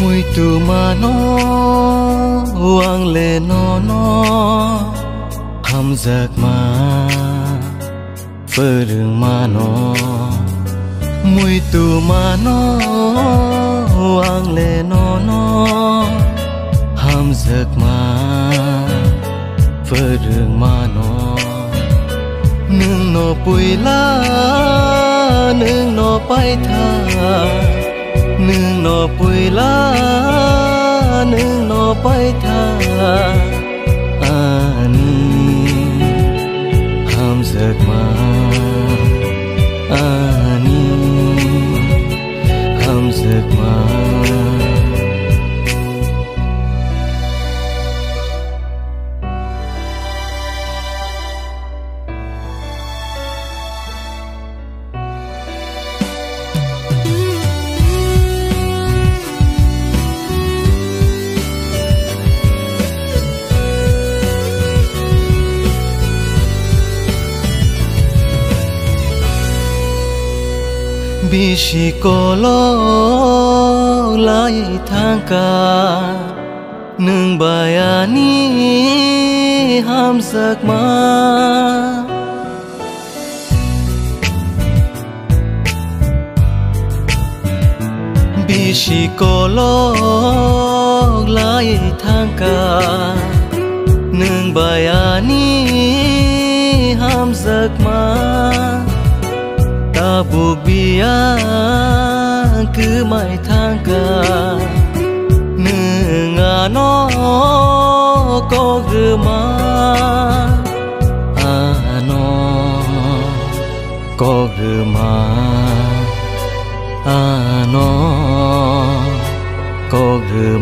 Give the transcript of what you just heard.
mùi tu mà nó hoang lệ nó hầm giặc mà phơ rừng mà nó mùi tu mà nó hoang lệ nó hầm giặc mà phơ rừng mà nó nương nó bùi lá nương nó bay tha nương nó bùi lá nương nó bay tha ani ham giấc mà ani ham giấc mà bishi kolo lai thangka nương bayani ham giấc mà bishi kolo lai thangka nương bayani ham giấc mà ta buộc bia cứ mãi thang cả nương nó có gương má nó có gương má nó có gương